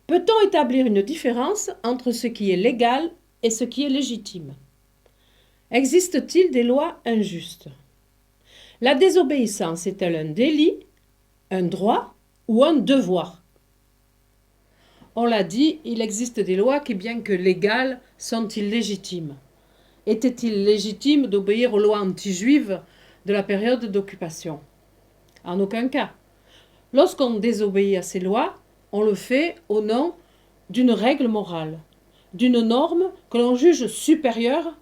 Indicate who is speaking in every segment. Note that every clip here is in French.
Speaker 1: Peut-on établir une différence entre ce qui est légal et ce qui est légitime? Existe-t-il des lois injustes? La désobéissance est-elle un délit, un droit ou un devoir? On l'a dit, il existe des lois qui, bien que légales, sont illégitimes. Était-il légitime d'obéir aux lois anti-juives de la période d'occupation? En aucun cas. Lorsqu'on désobéit à ces lois, on le fait au nom d'une règle morale, d'une norme que l'on juge supérieure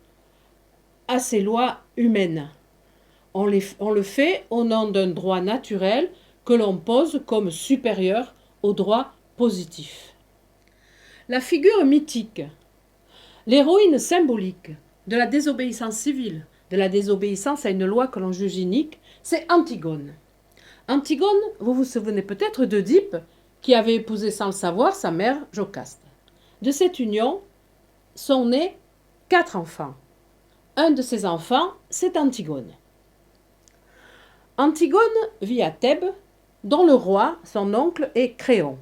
Speaker 1: à ces lois humaines. On le fait au nom d'un droit naturel que l'on pose comme supérieur au droit positif. La figure mythique, l'héroïne symbolique de la désobéissance civile, de la désobéissance à une loi que l'on juge inique, c'est Antigone. Antigone, vous vous souvenez peut-être d'Œdipe, qui avait épousé sans le savoir sa mère Jocaste. De cette union sont nés 4 enfants. Un de ces enfants, c'est Antigone. Antigone vit à Thèbes, dont le roi, son oncle, est Créon.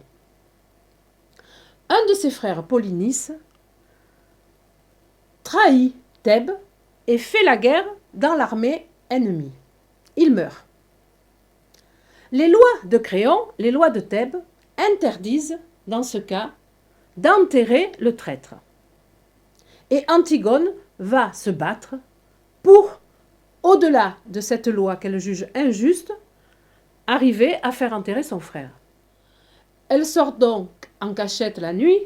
Speaker 1: Un de ses frères, Polynice, trahit Thèbes et fait la guerre dans l'armée ennemie. Il meurt. Les lois de Créon, les lois de Thèbes, interdisent, dans ce cas, d'enterrer le traître. Et Antigone va se battre pour, au-delà de cette loi qu'elle juge injuste, arriver à faire enterrer son frère. Elle sort donc en cachette la nuit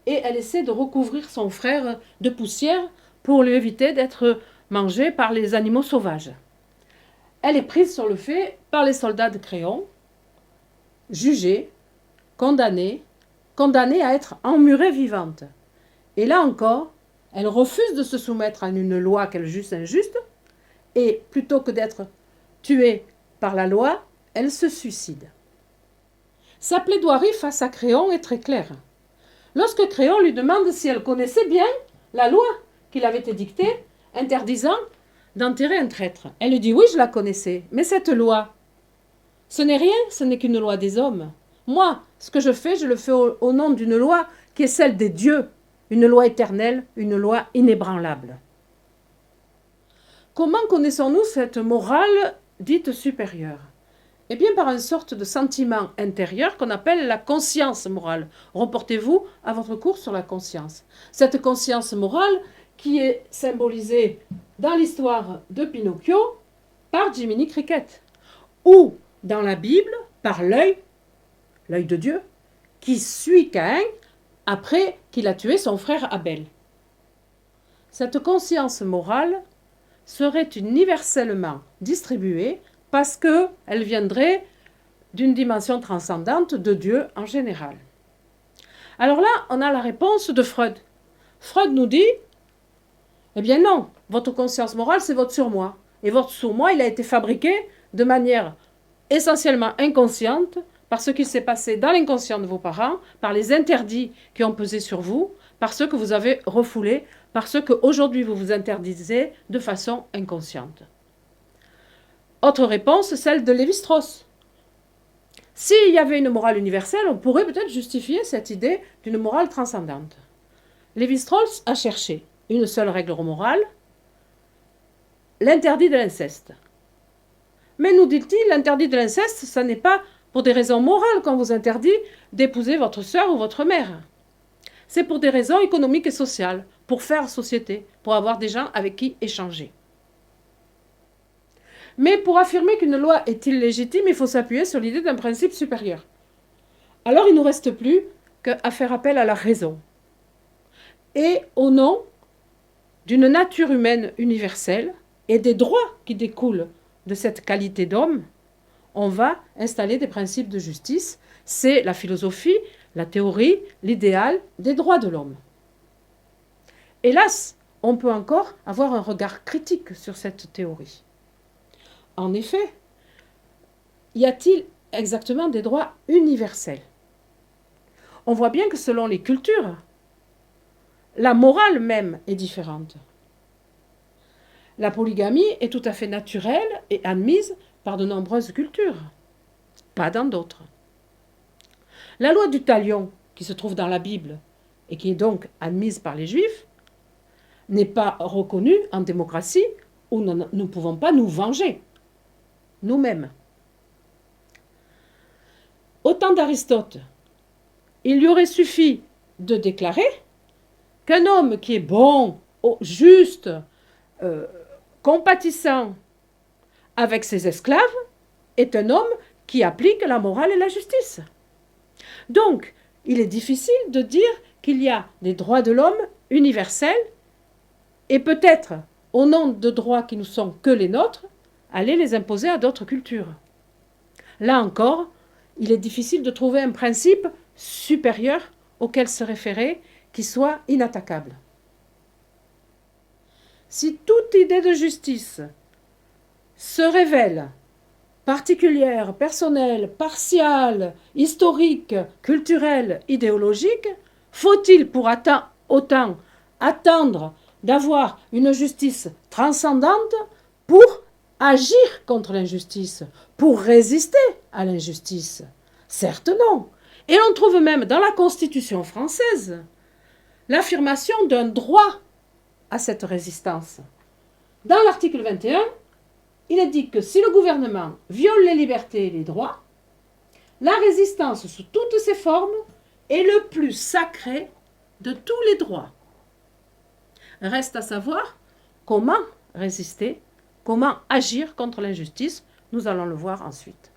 Speaker 1: et elle essaie de recouvrir son frère de poussière pour lui éviter d'être mangé par les animaux sauvages. Elle est prise sur le fait par les soldats de Créon, jugée, condamnée à être emmurée vivante. Et là encore, elle refuse de se soumettre à une loi qu'elle juge injuste, et plutôt que d'être tuée par la loi, elle se suicide. Sa plaidoirie face à Créon est très claire. Lorsque Créon lui demande si elle connaissait bien la loi qu'il avait édictée, interdisant d'enterrer un traître, elle lui dit oui, je la connaissais, mais cette loi, ce n'est rien, ce n'est qu'une loi des hommes. Moi, ce que je fais, je le fais au nom d'une loi qui est celle des dieux, une loi éternelle, une loi inébranlable. Comment connaissons-nous cette morale dite supérieure? Eh bien, par une sorte de sentiment intérieur qu'on appelle la conscience morale. Reportez-vous à votre cours sur la conscience. Cette conscience morale qui est symbolisée dans l'histoire de Pinocchio par Jiminy Cricket, ou dans la Bible par l'œil de Dieu, qui suit Caïn après qu'il a tué son frère Abel. Cette conscience morale serait universellement distribuée parce qu'elle viendrait d'une dimension transcendante de Dieu en général. Alors là, on a la réponse de Freud. Freud nous dit, eh bien non, votre conscience morale, c'est votre surmoi. Et votre surmoi, il a été fabriqué de manière essentiellement inconsciente par ce qui s'est passé dans l'inconscient de vos parents, par les interdits qui ont pesé sur vous, par ce que vous avez refoulé, par ce qu'aujourd'hui vous vous interdisez de façon inconsciente. Autre réponse, celle de Lévi-Strauss. S'il y avait une morale universelle, on pourrait peut-être justifier cette idée d'une morale transcendante. Lévi-Strauss a cherché une seule règle morale, l'interdit de l'inceste. Mais nous dit-il, l'interdit de l'inceste, ce n'est pas pour des raisons morales qu'on vous interdit d'épouser votre sœur ou votre mère. C'est pour des raisons économiques et sociales, pour faire société, pour avoir des gens avec qui échanger. Mais pour affirmer qu'une loi est illégitime, il faut s'appuyer sur l'idée d'un principe supérieur. Alors il ne nous reste plus qu'à faire appel à la raison. Et au nom d'une nature humaine universelle et des droits qui découlent de cette qualité d'homme, on va installer des principes de justice. C'est la philosophie, la théorie, l'idéal des droits de l'homme. Hélas, on peut encore avoir un regard critique sur cette théorie. En effet, y a-t-il exactement des droits universels? On voit bien que selon les cultures, la morale même est différente. La polygamie est tout à fait naturelle et admise par de nombreuses cultures, pas dans d'autres. La loi du talion, qui se trouve dans la Bible et qui est donc admise par les Juifs, n'est pas reconnue en démocratie où nous ne pouvons pas nous venger nous-mêmes. Au temps d'Aristote, il lui aurait suffi de déclarer qu'un homme qui est bon, juste, compatissant avec ses esclaves est un homme qui applique la morale et la justice. Donc, il est difficile de dire qu'il y a des droits de l'homme universels et peut-être, au nom de droits qui ne sont que les nôtres, aller les imposer à d'autres cultures. Là encore, il est difficile de trouver un principe supérieur auquel se référer qui soit inattaquable. Si toute idée de justice se révèle particulière, personnelle, partiale, historique, culturelle, idéologique, faut-il pour autant attendre d'avoir une justice transcendante pour agir contre l'injustice, pour résister à l'injustice? Certes non. Et l'on trouve même dans la Constitution française l'affirmation d'un droit à cette résistance. Dans l'article 21, il est dit que si le gouvernement viole les libertés et les droits, la résistance sous toutes ses formes est le plus sacré de tous les droits. Reste à savoir comment résister, comment agir contre l'injustice. Nous allons le voir ensuite.